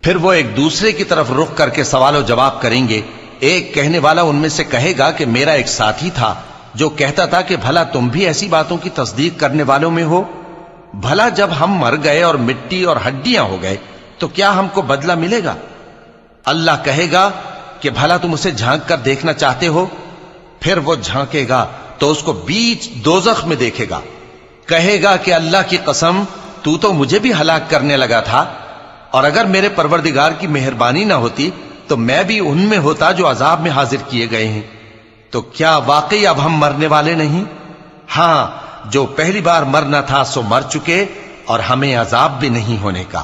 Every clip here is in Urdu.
پھر وہ ایک دوسرے کی طرف رخ کر کے سوال و جواب کریں گے۔ ایک کہنے والا ان میں سے کہے گا کہ میرا ایک ساتھی تھا جو کہتا تھا کہ بھلا تم بھی ایسی باتوں کی تصدیق کرنے والوں میں ہو؟ بھلا جب ہم مر گئے اور مٹی اور ہڈیاں ہو گئے تو کیا ہم کو بدلہ ملے گا؟ اللہ کہے گا کہ بھلا تم اسے جھانک کر دیکھنا چاہتے ہو؟ پھر وہ جھانکے گا تو اس کو بیچ دوزخ میں دیکھے گا، کہے گا کہ اللہ کی قسم تو مجھے بھی ہلاک کرنے لگا تھا، اور اگر میرے پروردگار کی مہربانی نہ ہوتی تو میں بھی ان میں ہوتا جو عذاب میں حاضر کیے گئے ہیں۔ تو کیا واقعی اب ہم مرنے والے نہیں؟ ہاں، جو پہلی بار مرنا تھا سو مر چکے، اور ہمیں عذاب بھی نہیں ہونے کا۔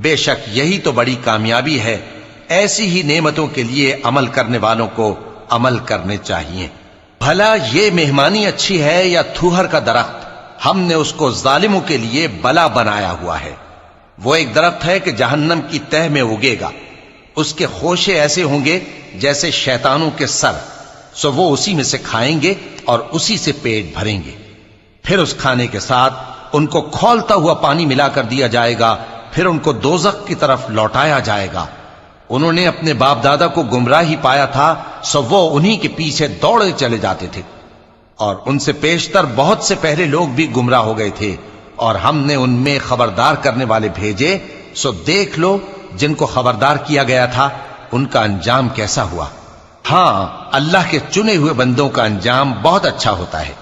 بے شک یہی تو بڑی کامیابی ہے۔ ایسی ہی نعمتوں کے لیے عمل کرنے والوں کو عمل کرنے چاہیے۔ بھلا یہ مہمانی اچھی ہے یا تھوہر کا درخت؟ ہم نے اس کو ظالموں کے لیے بلا بنایا ہوا ہے۔ وہ ایک درخت ہے کہ جہنم کی تہ میں اگے گا، اس کے خوشے ایسے ہوں گے جیسے شیطانوں کے سر، سو وہ اسی میں سے کھائیں گے اور اسی سے پیٹ بھریں گے۔ پھر اس کھانے کے ساتھ ان کو کھولتا ہوا پانی ملا کر دیا جائے گا، پھر ان کو دوزخ کی طرف لوٹایا جائے گا۔ انہوں نے اپنے باپ دادا کو گمراہ ہی پایا تھا، سو وہ انہی کے پیچھے دوڑے چلے جاتے تھے، اور ان سے پیشتر بہت سے پہلے لوگ بھی گمراہ ہو گئے تھے، اور ہم نے ان میں خبردار کرنے والے بھیجے، سو دیکھ لو جن کو خبردار کیا گیا تھا ان کا انجام کیسا ہوا۔ ہاں، اللہ کے چنے ہوئے بندوں کا انجام بہت اچھا ہوتا ہے۔